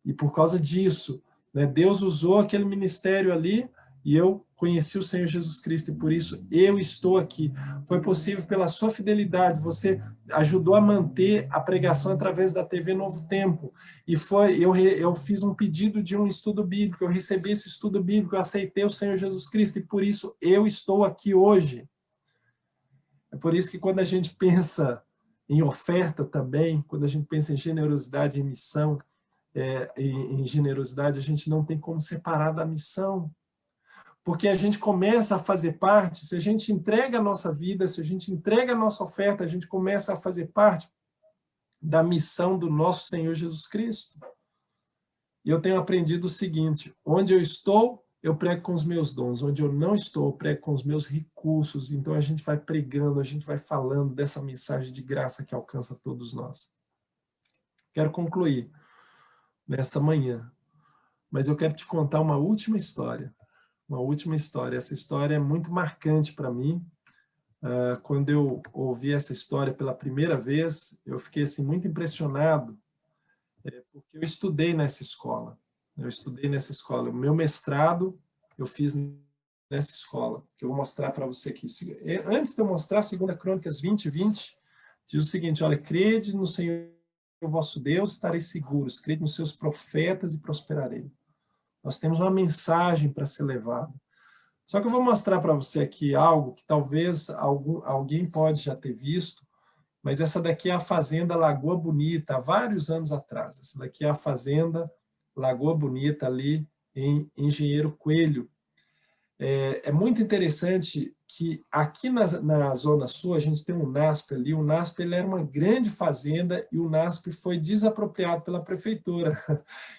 E por causa disso, né, Deus usou aquele ministério ali e eu conheci o Senhor Jesus Cristo e por isso eu estou aqui. Foi possível pela sua fidelidade, você ajudou a manter a pregação através da TV Novo Tempo. E eu fiz um pedido de um estudo bíblico, eu recebi esse estudo bíblico, eu aceitei o Senhor Jesus Cristo e por isso eu estou aqui hoje. É por isso que quando a gente pensa em oferta também, quando a gente pensa em generosidade e missão, em generosidade, a gente não tem como separar da missão. Porque a gente começa a fazer parte, se a gente entrega a nossa vida, se a gente entrega a nossa oferta, a gente começa a fazer parte da missão do nosso Senhor Jesus Cristo. E eu tenho aprendido o seguinte, onde eu estou, eu prego com os meus dons, onde eu não estou, eu prego com os meus recursos. Então a gente vai pregando, a gente vai falando dessa mensagem de graça que alcança todos nós. Quero concluir nessa manhã, mas eu quero te contar uma última história. Uma última história. Essa história é muito marcante para mim. Quando eu ouvi essa história pela primeira vez, eu fiquei assim, muito impressionado, porque eu estudei nessa escola. O meu mestrado eu fiz nessa escola, que eu vou mostrar para você aqui. Antes de eu mostrar, 2 Crônicas 20:20, diz o seguinte, olha, crede no Senhor vosso Deus, estareis seguros, crede nos seus profetas e prosperarei. Nós temos uma mensagem para ser levada. Só que eu vou mostrar para você aqui algo que talvez alguém pode já ter visto, mas essa daqui é a Fazenda Lagoa Bonita, há vários anos atrás. Essa daqui é a Fazenda Lagoa Bonita, ali em Engenheiro Coelho. É muito interessante que aqui na Zona Sul, a gente tem um NASP ali. O NASP ele era uma grande fazenda e o NASP foi desapropriado pela prefeitura.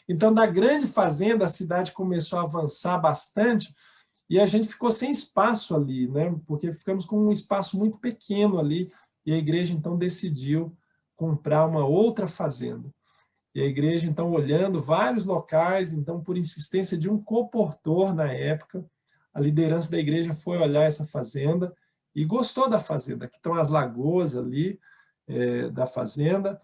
Então, da grande fazenda, a cidade começou a avançar bastante e a gente ficou sem espaço ali, né? Porque ficamos com um espaço muito pequeno ali e a igreja, então, decidiu comprar uma outra fazenda. E a igreja, então, olhando vários locais, então, por insistência de um coportor na época, a liderança da igreja foi olhar essa fazenda e gostou da fazenda. Aqui estão as lagoas ali da fazenda.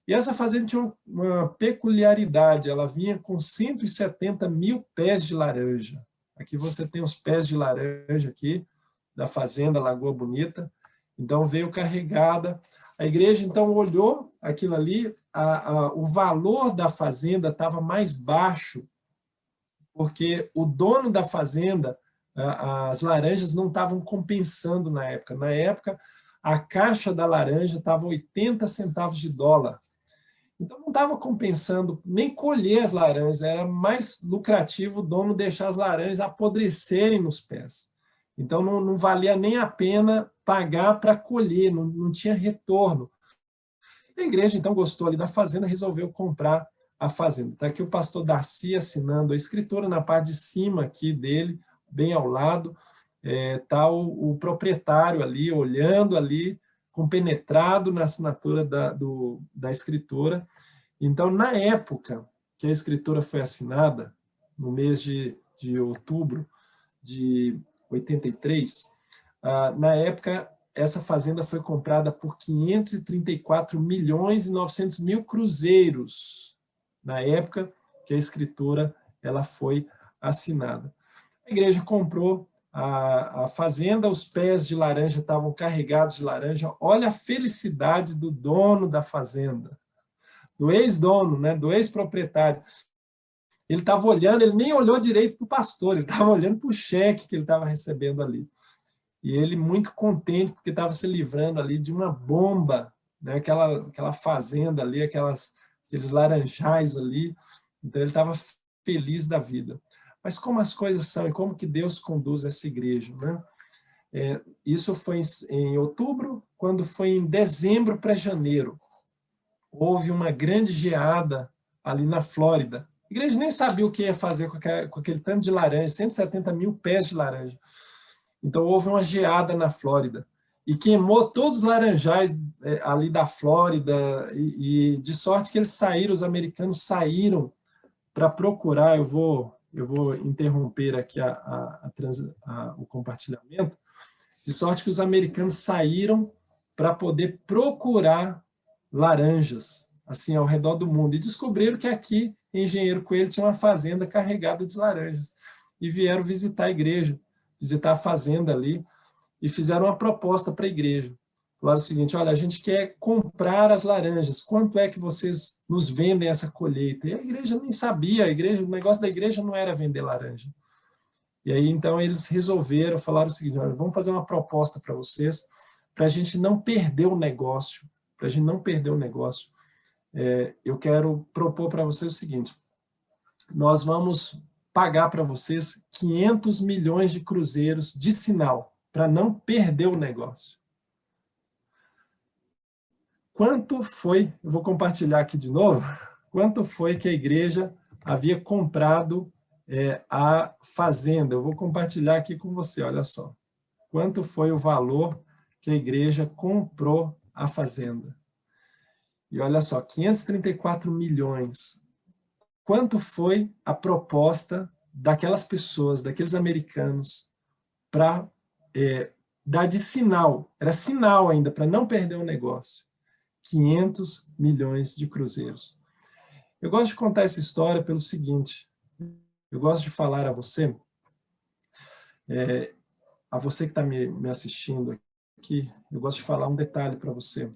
E essa fazenda tinha uma peculiaridade, ela vinha com 170 mil pés de laranja. Aqui você tem os pés de laranja aqui, da fazenda Lagoa Bonita. Então veio carregada. A igreja então olhou aquilo ali, o valor da fazenda estava mais baixo, porque o dono da fazenda, as laranjas não estavam compensando na época. Na época, a caixa da laranja estava 80 centavos de dólar. Então, não estava compensando nem colher as laranjas, era mais lucrativo o dono deixar as laranjas apodrecerem nos pés. Então, não valia nem a pena pagar para colher, não tinha retorno. A igreja, então, gostou ali da fazenda, resolveu comprar a fazenda. Está aqui o pastor Darcy assinando a escritura, na parte de cima aqui dele, bem ao lado, está o proprietário ali, olhando ali, compenetrado na assinatura da escritura. Então, na época que a escritura foi assinada, no mês de outubro de 83, na época, essa fazenda foi comprada por 534 milhões e 900 mil cruzeiros, na época que a escritura ela foi assinada. A igreja comprou a fazenda, os pés de laranja estavam carregados de laranja. Olha a felicidade do dono da fazenda, do ex-dono, né, do ex-proprietário. Ele estava olhando, ele nem olhou direito para o pastor, ele estava olhando para o cheque que ele estava recebendo ali. E ele muito contente, porque estava se livrando ali de uma bomba, né, aquela fazenda ali, aquelas aqueles laranjais ali. Então ele estava feliz da vida. Mas como as coisas são e como que Deus conduz essa igreja, né? Isso foi em outubro. Quando foi em dezembro para janeiro, houve uma grande geada ali na Flórida. A igreja nem sabia o que ia fazer com aquele tanto de laranja, 170 mil pés de laranja. Então houve uma geada na Flórida e queimou todos os laranjais ali da Flórida, e de sorte que eles saíram, os americanos saíram para procurar. Eu vou interromper aqui o compartilhamento. De sorte que os americanos saíram para poder procurar laranjas assim ao redor do mundo, e descobriram que aqui em Engenheiro Coelho tinha uma fazenda carregada de laranjas, e vieram visitar a igreja, visitar a fazenda ali, e fizeram uma proposta para a igreja. Falaram o seguinte: olha, a gente quer comprar as laranjas, quanto é que vocês nos vendem essa colheita? E a igreja nem sabia, o negócio da igreja não era vender laranja. E aí, então, eles resolveram, falaram o seguinte: olha, vamos fazer uma proposta para vocês, para a gente não perder o negócio, eu quero propor para vocês o seguinte: nós vamos pagar para vocês 500 milhões de cruzeiros de sinal, para não perder o negócio. Quanto foi, eu vou compartilhar aqui de novo, quanto foi que a igreja havia comprado a fazenda? Eu vou compartilhar aqui com você, olha só. Quanto foi o valor que a igreja comprou a fazenda? E olha só, 534 milhões. Quanto foi a proposta daquelas pessoas, daqueles americanos, para dar de sinal? Era sinal ainda, para não perder o negócio. 500 milhões de cruzeiros. Eu gosto de contar essa história pelo seguinte: eu gosto de falar a você que está me assistindo aqui, eu gosto de falar um detalhe para você.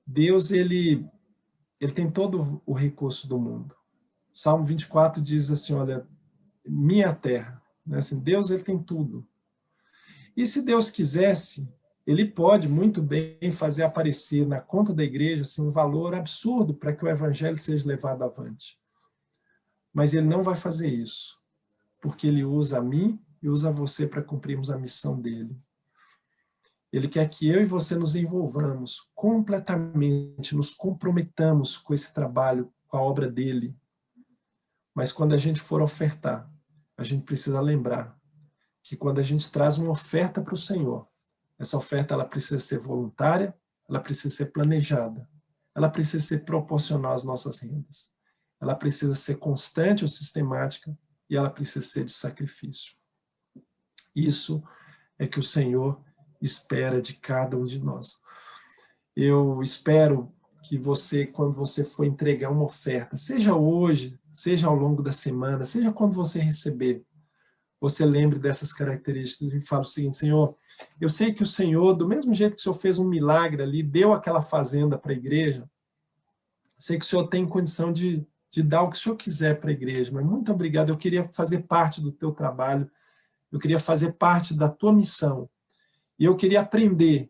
Deus, ele tem todo o recurso do mundo. Salmo 24 diz assim, olha, minha terra, né? Assim, Deus, ele tem tudo. E se Deus quisesse, ele pode muito bem fazer aparecer na conta da igreja assim, um valor absurdo para que o evangelho seja levado avante. Mas ele não vai fazer isso, porque ele usa a mim e usa você para cumprirmos a missão dele. Ele quer que eu e você nos envolvamos completamente, nos comprometamos com esse trabalho, com a obra dele. Mas quando a gente for ofertar, a gente precisa lembrar que quando a gente traz uma oferta para o Senhor, essa oferta ela precisa ser voluntária, ela precisa ser planejada, ela precisa ser proporcional às nossas rendas, ela precisa ser constante ou sistemática, e ela precisa ser de sacrifício. Isso é que o Senhor espera de cada um de nós. Eu espero que você, quando você for entregar uma oferta, seja hoje, seja ao longo da semana, seja quando você receber, você lembre dessas características e fale o seguinte: Senhor, eu sei que o Senhor, do mesmo jeito que o Senhor fez um milagre ali, deu aquela fazenda para a igreja, sei que o Senhor tem condição de dar o que o Senhor quiser para a igreja, mas muito obrigado, eu queria fazer parte do teu trabalho, eu queria fazer parte da tua missão, e eu queria aprender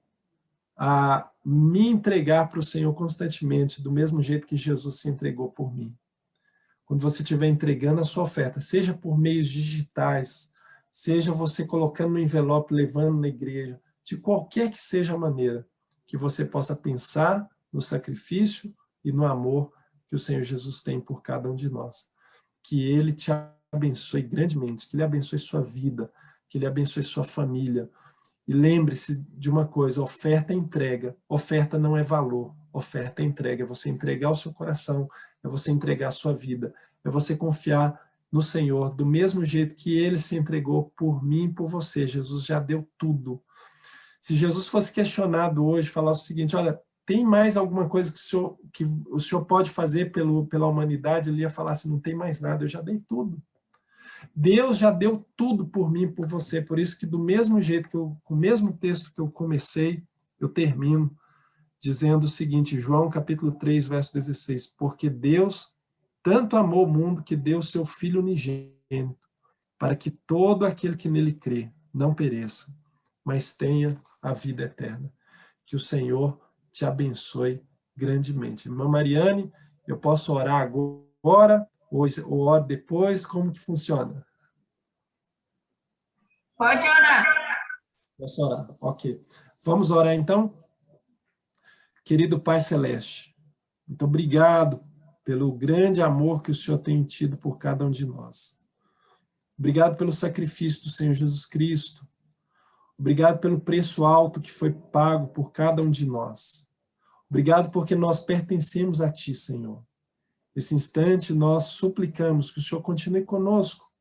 a me entregar para o Senhor constantemente, do mesmo jeito que Jesus se entregou por mim. Quando você estiver entregando a sua oferta, seja por meios digitais, seja você colocando no envelope, levando na igreja, de qualquer que seja a maneira, que você possa pensar no sacrifício e no amor que o Senhor Jesus tem por cada um de nós. Que Ele te abençoe grandemente, que Ele abençoe sua vida, que Ele abençoe sua família. E lembre-se de uma coisa: oferta é entrega, oferta não é valor, oferta é entrega, é você entregar o seu coração, é você entregar a sua vida, é você confiar no Senhor, do mesmo jeito que Ele se entregou por mim e por você. Jesus já deu tudo. Se Jesus fosse questionado hoje, falar o seguinte: olha, tem mais alguma coisa que o senhor pode fazer pela humanidade? Ele ia falar assim: não tem mais nada, eu já dei tudo. Deus já deu tudo por mim e por você, por isso que do mesmo jeito, com o mesmo texto que eu comecei, eu termino dizendo o seguinte, João capítulo 3, verso 16, porque Deus tanto amou o mundo que deu seu Filho unigênito, para que todo aquele que nele crê não pereça, mas tenha a vida eterna. Que o Senhor te abençoe grandemente. Irmã Mariane, Eu posso orar agora ou oro depois? Como que funciona? Pode orar. Posso orar, ok. Vamos orar então? Querido Pai Celeste, muito obrigado pelo grande amor que o Senhor tem tido por cada um de nós. Obrigado pelo sacrifício do Senhor Jesus Cristo. Obrigado pelo preço alto que foi pago por cada um de nós. Obrigado porque nós pertencemos a Ti, Senhor. Nesse instante, nós suplicamos que o Senhor continue conosco,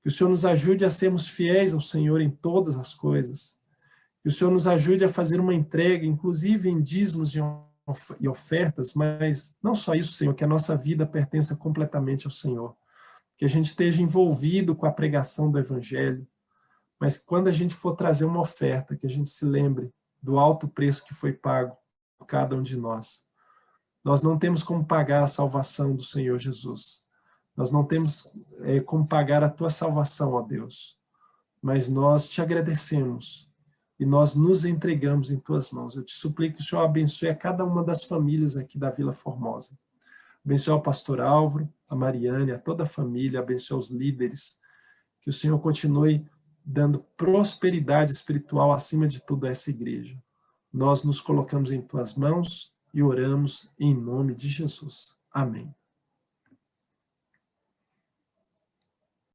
que o Senhor nos ajude a sermos fiéis ao Senhor em todas as coisas, que o Senhor nos ajude a fazer uma entrega, inclusive em dízimos e ofertas, mas não só isso, Senhor, que a nossa vida pertença completamente ao Senhor, que a gente esteja envolvido com a pregação do Evangelho, mas quando a gente for trazer uma oferta, que a gente se lembre do alto preço que foi pago por cada um de nós. Nós não temos como pagar a salvação do Senhor Jesus. Nós não temos como pagar a Tua salvação, ó Deus. Mas nós te agradecemos e nós nos entregamos em Tuas mãos. Eu te suplico que o Senhor abençoe a cada uma das famílias aqui da Vila Formosa. Abençoe o pastor Álvaro, a Mariane, a toda a família, abençoe os líderes. Que o Senhor continue dando prosperidade espiritual acima de tudo a essa igreja. Nós nos colocamos em Tuas mãos e oramos em nome de Jesus. Amém.